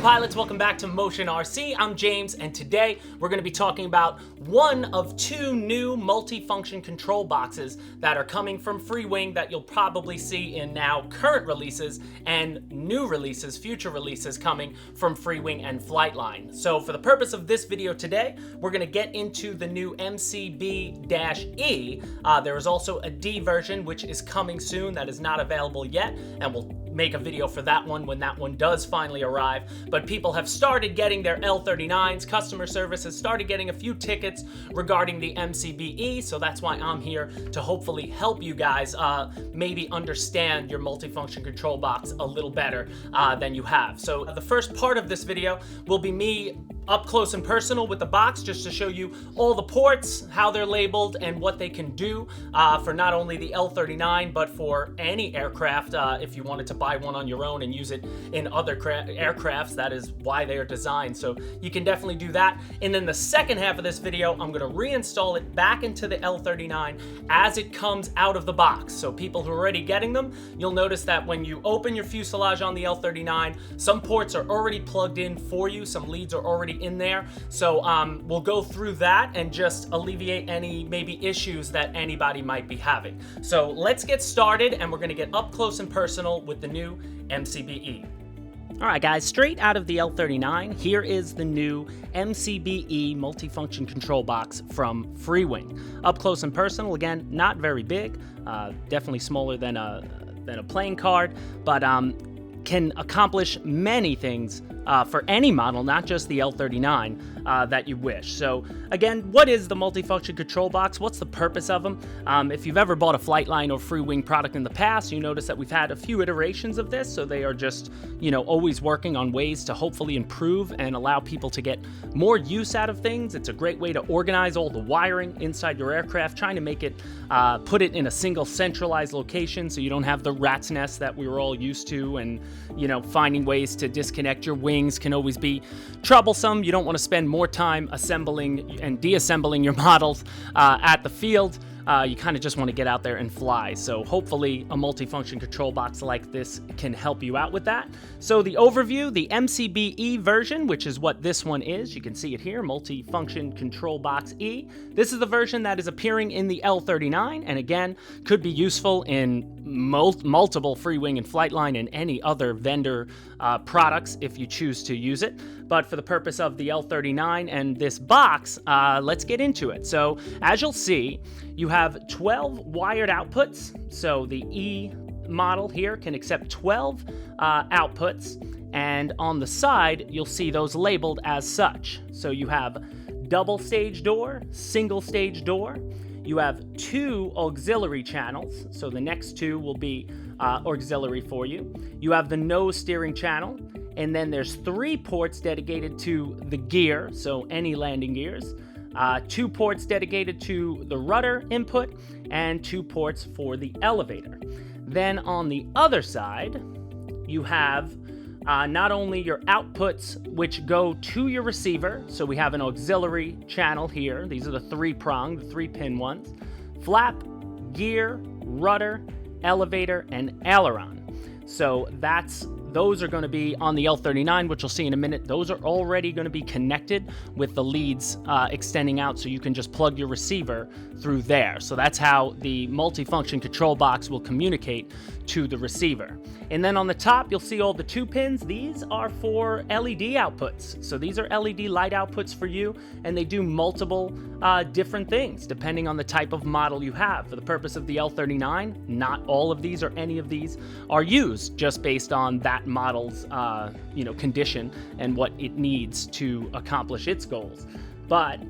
pilots, welcome back to Motion RC. I'm James, and today we're going to be talking about one of two new multifunction control boxes that are coming from Freewing that you'll probably see in now current releases and new releases, future releases coming from Freewing and Flightline. So for the purpose of this video today, we're going to get into the new MCB-E. There is also a D version which is coming soon that is not available yet, and we'll make a video for that one when that one does finally arrive. But people have started getting their L-39s. Customer service has started getting a few tickets regarding the MCB-E, so that's why I'm here to hopefully help you guys maybe understand your multifunction control box a little better than you have. So the first part of this video will be me up close and personal with the box, just to show you all the ports, how they're labeled, and what they can do for not only the L-39 but for any aircraft. If you wanted to buy one on your own and use it in other aircrafts, that is why they are designed. So you can definitely do that. And then the second half of this video, I'm going to reinstall it back into the L-39 as it comes out of the box. So people who are already getting them, you'll notice that when you open your fuselage on the L-39, some ports are already plugged in for you, some leads are already in there. So we'll go through that and just alleviate any maybe issues that anybody might be having. So let's get started, and we're going to get up close and personal with the new MCB-E. Alright guys, straight out of the L-39, here is the new MCB-E multifunction control box from Freewing. Up close and personal, again, not very big, definitely smaller than a playing card, but can accomplish many things for any model, not just the L-39, that you wish. So again, what is the multifunction control box? What's the purpose of them? If you've ever bought a Flightline or Freewing product in the past, you notice that we've had a few iterations of this, so they are just, you know, always working on ways to hopefully improve and allow people to get more use out of things. It's a great way to organize all the wiring inside your aircraft, trying to make it, put it in a single centralized location so you don't have the rat's nest that we were all used to, and, you know, finding ways to disconnect your wings can always be troublesome. You don't want to spend more time assembling and deassembling your models at the field. You kind of just want to get out there and fly. So hopefully a multifunction control box like this can help you out with that. So the overview, the MCB-E version, which is what this one is, you can see it here, multifunction control box E. This is the version that is appearing in the L-39, and again, could be useful in multiple Freewing and Flightline and any other vendor products if you choose to use it. But for the purpose of the L-39 and this box, let's get into it. So as you'll see, you have 12 wired outputs. So the E model here can accept 12 outputs, and on the side you'll see those labeled as such. So you have double stage door, single stage door. You have 2 auxiliary channels, so the next 2 will be auxiliary for you. You have the nose steering channel, and then there's 3 ports dedicated to the gear, so any landing gears. 2 ports dedicated to the rudder input, and 2 ports for the elevator. Then on the other side, you have not only your outputs which go to your receiver, so we have an auxiliary channel here. These are the 3-prong, the 3-pin ones. Flap, gear, rudder, elevator, and aileron. So those are going to be on the L-39, which you'll see in a minute. Those are already going to be connected with the leads extending out, so you can just plug your receiver through there. So that's how the multifunction control box will communicate to the receiver. And then on the top, you'll see all the 2 pins. These are for LED outputs. So these are LED light outputs for you, and they do multiple different things depending on the type of model you have. For the purpose of the L-39, not all of these or any of these are used, just based on that model's condition and what it needs to accomplish its goals. But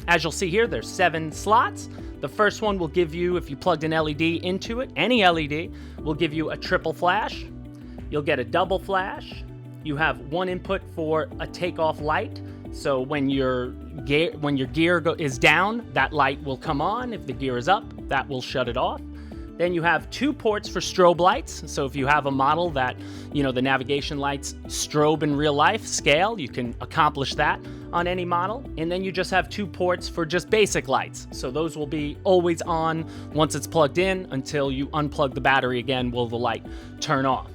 as you'll see here, there's 7 slots. The first one will give you, if you plugged an LED into it, any LED, will give you a triple flash. You'll get a double flash. You have 1 input for a takeoff light. So when your gear is down, that light will come on. If the gear is up, that will shut it off. Then you have 2 ports for strobe lights. So if you have a model that, you know, the navigation lights strobe in real life scale, you can accomplish that on any model. And then you just have 2 ports for just basic lights. So those will be always on once it's plugged in. Until you unplug the battery again, will the light turn off.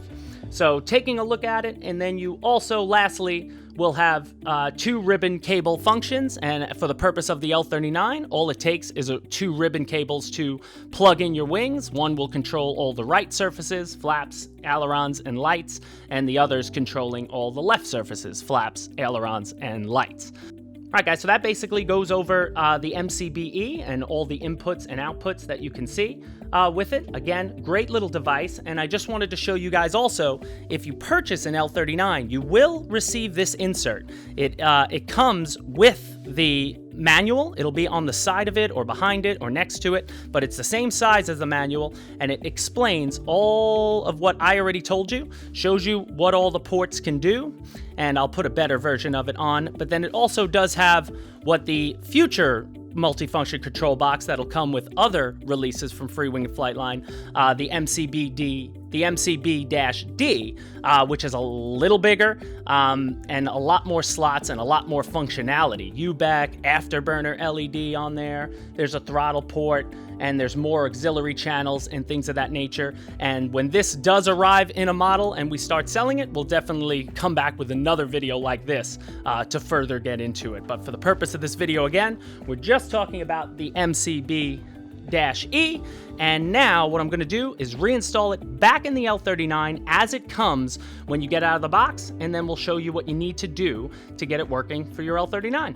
So taking a look at it, and then you also lastly will have 2 ribbon cable functions, and for the purpose of the L-39, all it takes is 2 ribbon cables to plug in your wings. One will control all the right surfaces, flaps, ailerons, and lights, and the other's controlling all the left surfaces, flaps, ailerons, and lights. All right, guys, so that basically goes over the MCB-E and all the inputs and outputs that you can see with it. Again, great little device, and I just wanted to show you guys also, if you purchase an L-39, you will receive this insert. It comes with the manual. It'll be on the side of it or behind it or next to it, but it's the same size as the manual, and it explains all of what I already told you, shows you what all the ports can do, and I'll put a better version of it on, but then it also does have what the future multifunction control box that'll come with other releases from Freewing and Flightline, the MCB-D, the MCB-D, which is a little bigger and a lot more slots and a lot more functionality. UBAC, afterburner LED on there. There's a throttle port, and there's more auxiliary channels and things of that nature. And when this does arrive in a model and we start selling it, we'll definitely come back with another video like this to further get into it. But for the purpose of this video, again, we're just talking about the MCB-E, and now what I'm going to do is reinstall it back in the L-39 as it comes when you get out of the box, and then we'll show you what you need to do to get it working for your L-39.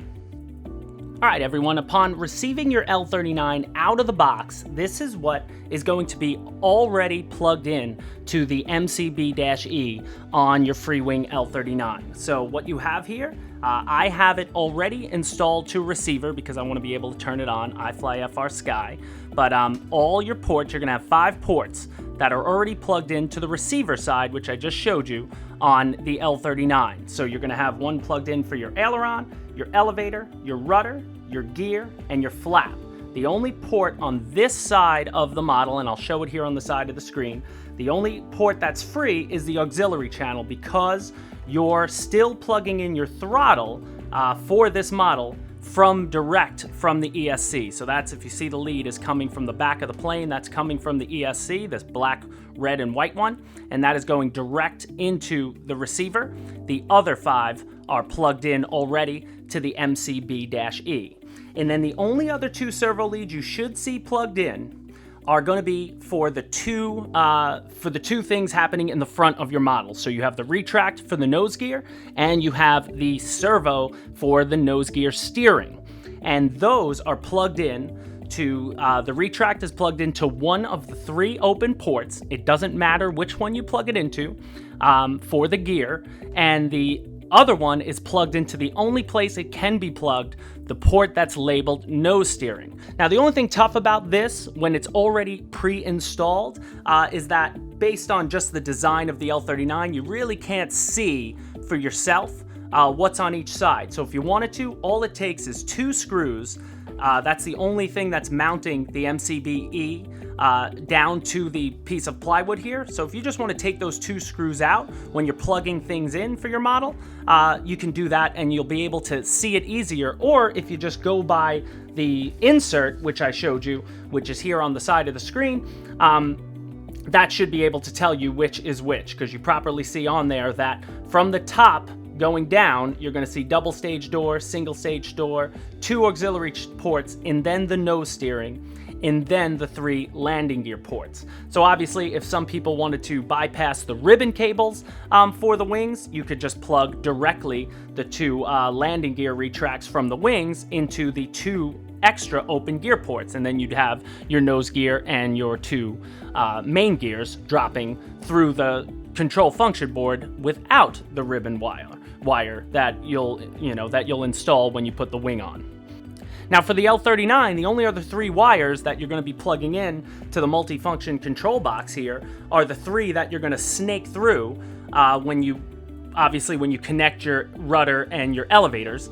All right, everyone, upon receiving your L-39 out of the box, this is what is going to be already plugged in to the MCB-E on your Freewing L-39. So what you have here, I have it already installed to receiver because I want to be able to turn it on, iFly Sky. But all your ports, you're going to have 5 ports that are already plugged into the receiver side, which I just showed you on the L-39. So you're going to have one plugged in for your aileron, your elevator, your rudder, your gear, and your flap. The only port on this side of the model, and I'll show it here on the side of the screen, the only port that's free is the auxiliary channel because you're still plugging in your throttle for this model direct from the ESC. So that's, if you see the lead is coming from the back of the plane, that's coming from the ESC, this black, red, and white one, and that is going direct into the receiver. The other 5 are plugged in already to the MCB-E. And then the only other 2 servo leads you should see plugged in are going to be for the two things happening in the front of your model. So you have the retract for the nose gear, and you have the servo for the nose gear steering. And those are plugged in to, the retract is plugged into one of the 3 open ports. It doesn't matter which one you plug it into for the gear, and the other one is plugged into the only place it can be plugged, the port that's labeled nose steering. Now, the only thing tough about this, when it's already pre-installed, is that based on just the design of the L-39, you really can't see for yourself what's on each side. So if you wanted to, all it takes is 2 screws. That's the only thing that's mounting the MCB-E down to the piece of plywood here. So if you just want to take those 2 screws out when you're plugging things in for your model, you can do that and you'll be able to see it easier. Or if you just go by the insert, which I showed you, which is here on the side of the screen, that should be able to tell you which is which, because you properly see on there that from the top going down, you're going to see double stage door, single stage door, 2 auxiliary ports, and then the nose steering, and then the 3 landing gear ports. So obviously, if some people wanted to bypass the ribbon cables for the wings, you could just plug directly the 2 landing gear retracts from the wings into the 2 extra open gear ports, and then you'd have your nose gear and your 2 main gears dropping through the control function board without the ribbon wire that you'll install when you put the wing on. Now for the L-39, the only other 3 wires that you're going to be plugging in to the multifunction control box here are the 3 that you're going to snake through when you connect your rudder and your elevators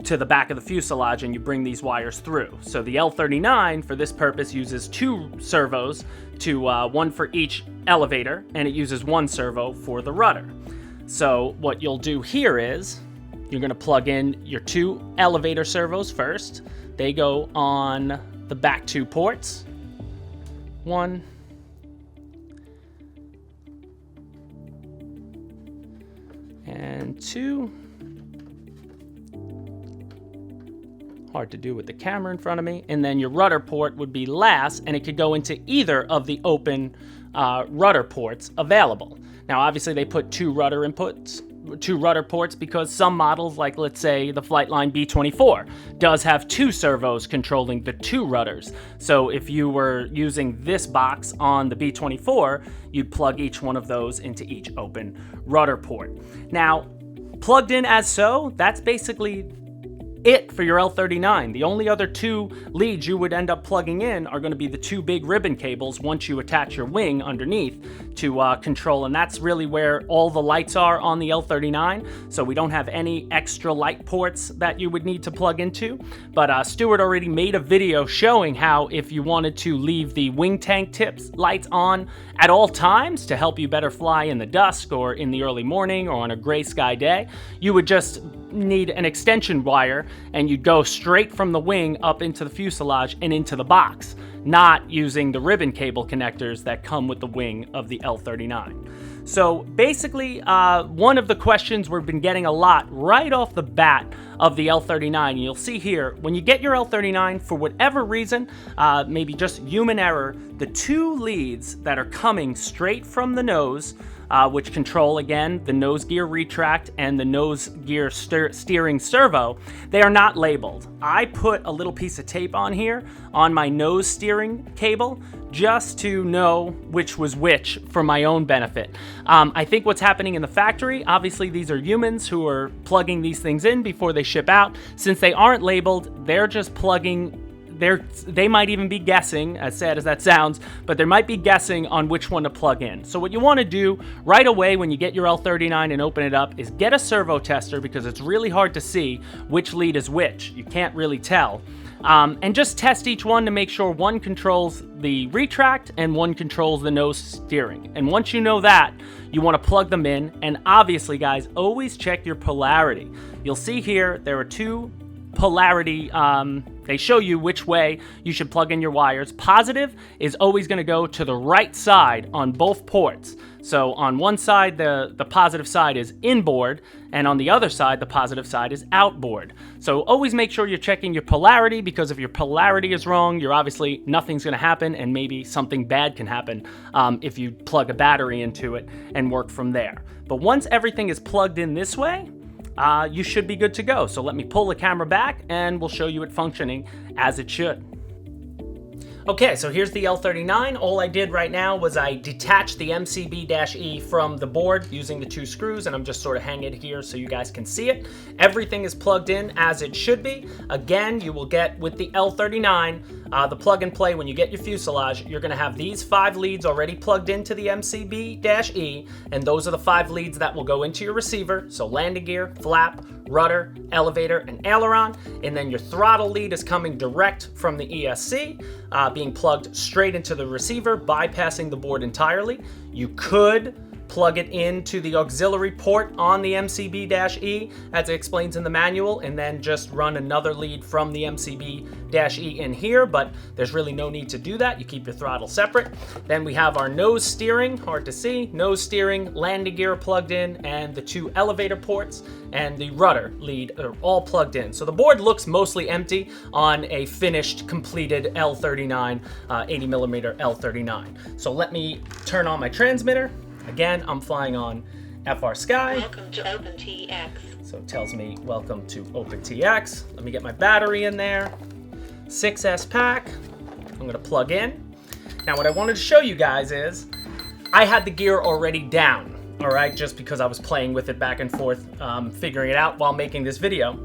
to the back of the fuselage and you bring these wires through. So the L-39 for this purpose uses 2 servos to one for each elevator, and it uses 1 servo for the rudder. So what you'll do here is you're going to plug in your 2 elevator servos first. They go on the back 2 ports. 1 and 2. Hard to do with the camera in front of me. And then your rudder port would be last, and it could go into either of the open rudder ports available. Now, obviously, they put 2 rudder ports because some models, like let's say the Flightline B24, does have 2 servos controlling the 2 rudders. So if you were using this box on the B24, you'd plug each one of those into each open rudder port. Now, plugged in as so, that's basically it for your L-39. The only other 2 leads you would end up plugging in are going to be the 2 big ribbon cables once you attach your wing underneath to control, and that's really where all the lights are on the L-39, so we don't have any extra light ports that you would need to plug into. But Stuart already made a video showing how if you wanted to leave the wing tank tips lights on at all times to help you better fly in the dusk or in the early morning or on a gray sky day, you would just need an extension wire and you'd go straight from the wing up into the fuselage and into the box, not using the ribbon cable connectors that come with the wing of the L-39. So basically, one of the questions we've been getting a lot right off the bat of the L-39, you'll see here, when you get your L-39, for whatever reason, maybe just human error, the 2 leads that are coming straight from the nose, which control, again, the nose gear retract and the nose gear steering servo, they are not labeled. I put a little piece of tape on here on my nose steering cable just to know which was which for my own benefit. I think what's happening in the factory, obviously these are humans who are plugging these things in before they ship out. Since they aren't labeled, they're just plugging. They might even be guessing, as sad as that sounds, but they might be guessing on which one to plug in. So what you want to do right away when you get your L-39 and open it up is get a servo tester, because it's really hard to see which lead is which. You can't really tell. And just test each one to make sure one controls the retract and one controls the nose steering. And once you know that, you want to plug them in. And obviously, guys, always check your polarity. You'll see here there are 2 polarity, they show you which way you should plug in your wires. Positive is always going to go to the right side on both ports. So on one side, the positive side is inboard, and on the other side, the positive side is outboard. So always make sure you're checking your polarity, because if your polarity is wrong, you're obviously nothing's going to happen, and maybe something bad can happen if you plug a battery into it and work from there. But once everything is plugged in this way, you should be good to go. So let me pull the camera back and we'll show you it functioning as it should. Okay, so here's the L-39. All I did right now was I detached the MCB-E from the board using the 2 screws, and I'm just sort of hanging it here so you guys can see it. Everything is plugged in as it should be. Again, you will get with the L-39, the plug and play. When you get your fuselage, you're going to have these 5 leads already plugged into the MCB-E, and those are the 5 leads that will go into your receiver. So landing gear, flap, rudder, elevator, and aileron. And then your throttle lead is coming direct from the ESC, being plugged straight into the receiver, bypassing the board entirely. You could plug it into the auxiliary port on the MCB-E, as it explains in the manual, and then just run another lead from the MCB-E in here, but there's really no need to do that. You keep your throttle separate. Then we have our nose steering, hard to see, nose steering, landing gear plugged in, and the 2 elevator ports and the rudder lead are all plugged in. So the board looks mostly empty on a finished, completed L-39, 80mm L-39. So let me turn on my transmitter. Again, I'm flying on FrSky. Welcome to OpenTX. So it tells me, welcome to OpenTX. Let me get my battery in there. 6S pack. I'm gonna plug in. Now what I wanted to show you guys is, I had the gear already down, all right? Just because I was playing with it back and forth, figuring it out while making this video.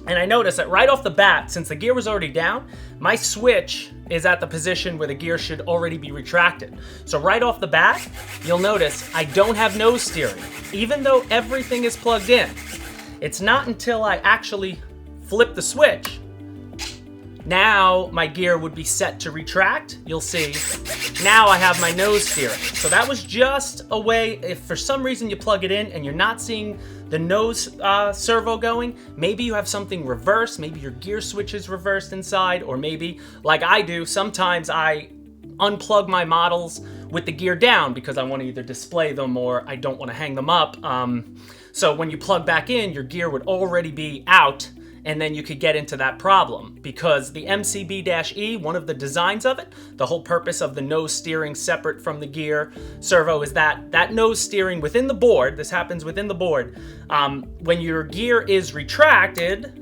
And I noticed that right off the bat, since the gear was already down, my switch is at the position where the gear should already be retracted. So right off the bat, you'll notice I don't have nose steering, even though everything is plugged in. It's not until I actually flip the switch, now my gear would be set to retract. You'll see, now I have my nose steering. So that was just a way, if for some reason you plug it in and you're not seeing the nose servo going, maybe you have something reversed, maybe your gear switch is reversed inside, or maybe, like I do, sometimes I unplug my models with the gear down because I want to either display them or I don't want to hang them up. So when you plug back in, your gear would already be out, and then you could get into that problem because the MCB-E, one of the designs of it, the whole purpose of the nose steering separate from the gear servo is that nose steering within the board, this happens within the board, when your gear is retracted,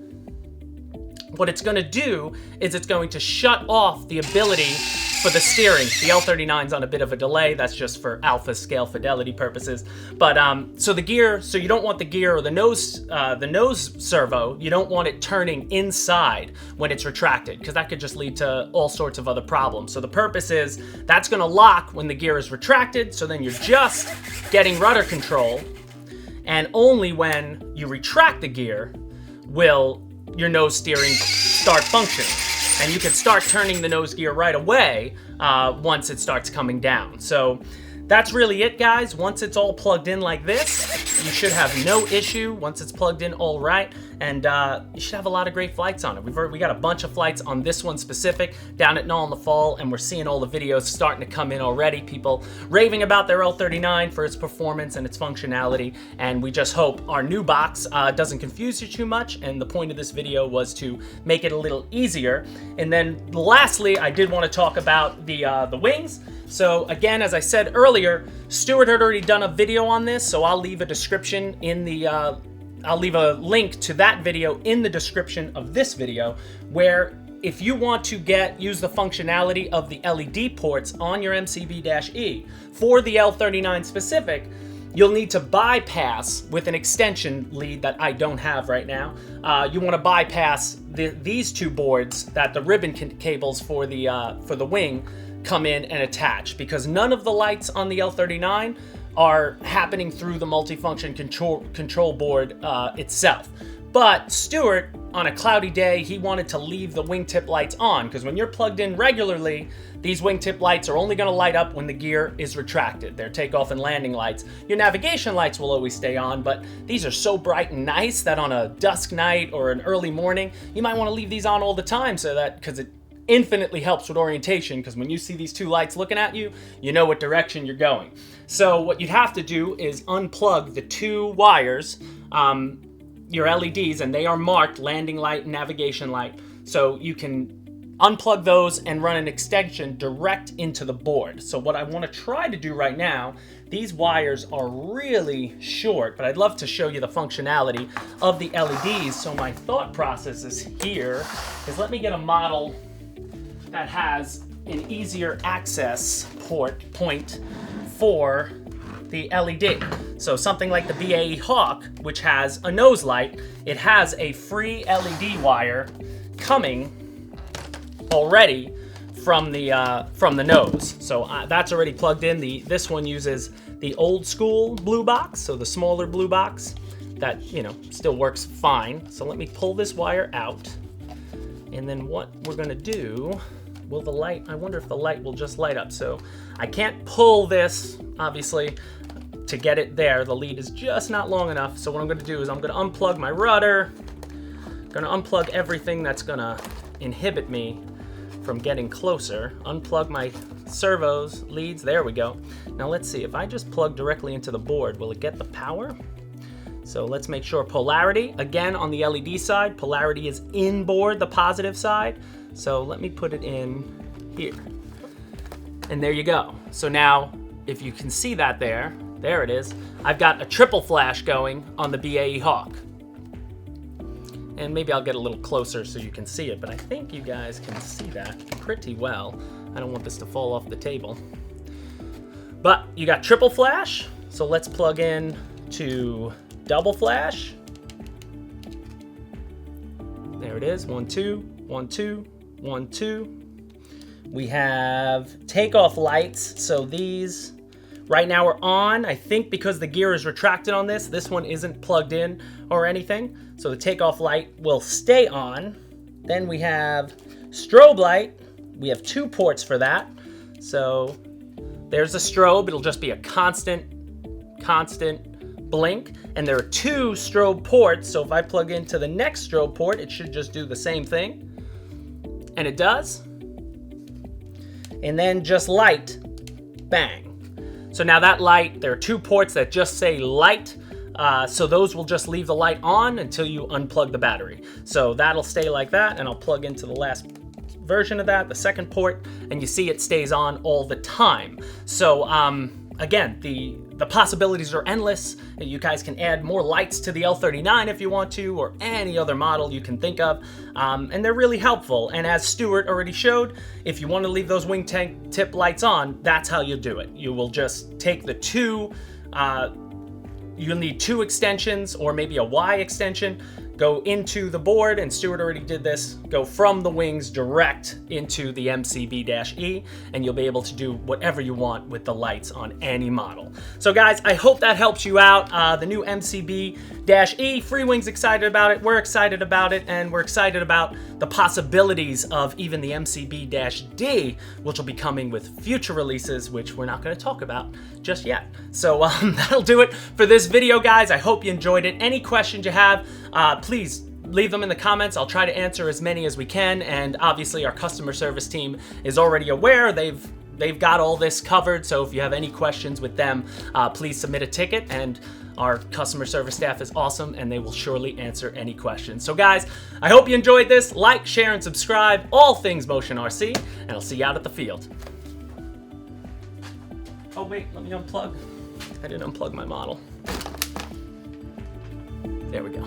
what it's going to do is it's going to shut off the ability for the steering. The L-39's on a bit of a delay. That's just for alpha scale fidelity purposes. But so you don't want the gear or the nose servo, you don't want it turning inside when it's retracted because that could just lead to all sorts of other problems. So the purpose is that's going to lock when the gear is retracted. So then you're just getting rudder control, and only when you retract the gear will your nose steering start functioning. And you can start turning the nose gear right away once it starts coming down. So that's really it, guys. Once it's all plugged in like this, you should have no issue once it's plugged in all right. And you should have a lot of great flights on it. We got a bunch of flights on this one specific down at Null in the Fall, and we're seeing all the videos starting to come in already. People raving about their L-39 for its performance and its functionality. And we just hope our new box doesn't confuse you too much. And the point of this video was to make it a little easier. And then lastly, I did want to talk about the wings. So again, as I said earlier, Stuart had already done a video on this, so I'll leave a description in the I'll leave a link to that video in the description of this video, where if you want to use the functionality of the LED ports on your MCB-E for the L-39 specific, you'll need to bypass with an extension lead that I don't have right now. You want to bypass these two boards that the ribbon cables for the wing come in and attach, because none of the lights on the L-39 are happening through the multifunction control board itself. But Stuart, on a cloudy day, he wanted to leave the wingtip lights on, because when you're plugged in regularly, these wingtip lights are only going to light up when the gear is retracted. They're takeoff and landing lights. Your navigation lights will always stay on, but these are so bright and nice that on a dusk night or an early morning, you might want to leave these on all the time, so that, because it infinitely helps with orientation, because when you see these two lights looking at you, you know what direction you're going. So what you'd have to do is unplug the two wires, your LEDs, and they are marked landing light and navigation light. So you can unplug those and run an extension direct into the board. So what I want to try to do right now, these wires are really short, but I'd love to show you the functionality of the LEDs. So my thought process is here is let me get a model that has an easier access point for the LED. So something like the BAE Hawk, which has a nose light, it has a free LED wire coming already from the nose. So that's already plugged in. This one uses the old school blue box, so the smaller blue box that, you know, still works fine. So let me pull this wire out, and then what we're gonna do, I wonder if the light will just light up. So I can't pull this, obviously, to get it there. The lead is just not long enough. So what I'm gonna do is I'm gonna unplug my rudder, gonna unplug everything that's gonna inhibit me from getting closer, unplug my servos, leads, there we go. Now let's see, if I just plug directly into the board, will it get the power? So let's make sure polarity, again on the LED side, polarity is inboard, the positive side. So let me put it in here. And there you go. So now, if you can see that there it is. I've got a triple flash going on the BAE Hawk. And maybe I'll get a little closer so you can see it, but I think you guys can see that pretty well. I don't want this to fall off the table. But you got triple flash, so let's plug in to double flash. There it is, 1, 2, 1, 2, 1, 2. We have takeoff lights, so these right now are on. I think because the gear is retracted on this one isn't plugged in or anything, so the takeoff light will stay on. Then we have strobe light. We have 2 ports for that. So there's a strobe, it'll just be a constant blink, and there are 2 strobe ports, so if I plug into the next strobe port, it should just do the same thing, and it does. And then just light. bang. So now that light, there are 2 ports that just say light. So those will just leave the light on until you unplug the battery. So that'll stay like that, and I'll plug into the last version of that, the second port, and you see it stays on all the time. So again, the possibilities are endless. You guys can add more lights to the L-39 if you want to, or any other model you can think of, and they're really helpful. And as Stuart already showed, if you want to leave those wing tank tip lights on, that's how you do it. You will just take the 2, you'll need 2 extensions or maybe a Y extension, go into the board, and Stuart already did this, go from the wings direct into the MCB-E, and you'll be able to do whatever you want with the lights on any model. So guys, I hope that helps you out. The new MCB-E, Freewing's excited about it, we're excited about it, and we're excited about the possibilities of even the MCB-D, which will be coming with future releases, which we're not going to talk about just yet. So that'll do it for this video, guys. I hope you enjoyed it. Any questions you have, please leave them in the comments. I'll try to answer as many as we can, and obviously our customer service team is already aware. They've got all this covered, so if you have any questions with them, please submit a ticket, and our customer service staff is awesome, and they will surely answer any questions. So guys, I hope you enjoyed this. Like, share, and subscribe, all things Motion RC, and I'll see you out at the field. Oh wait, let me unplug. I didn't unplug my model. There we go.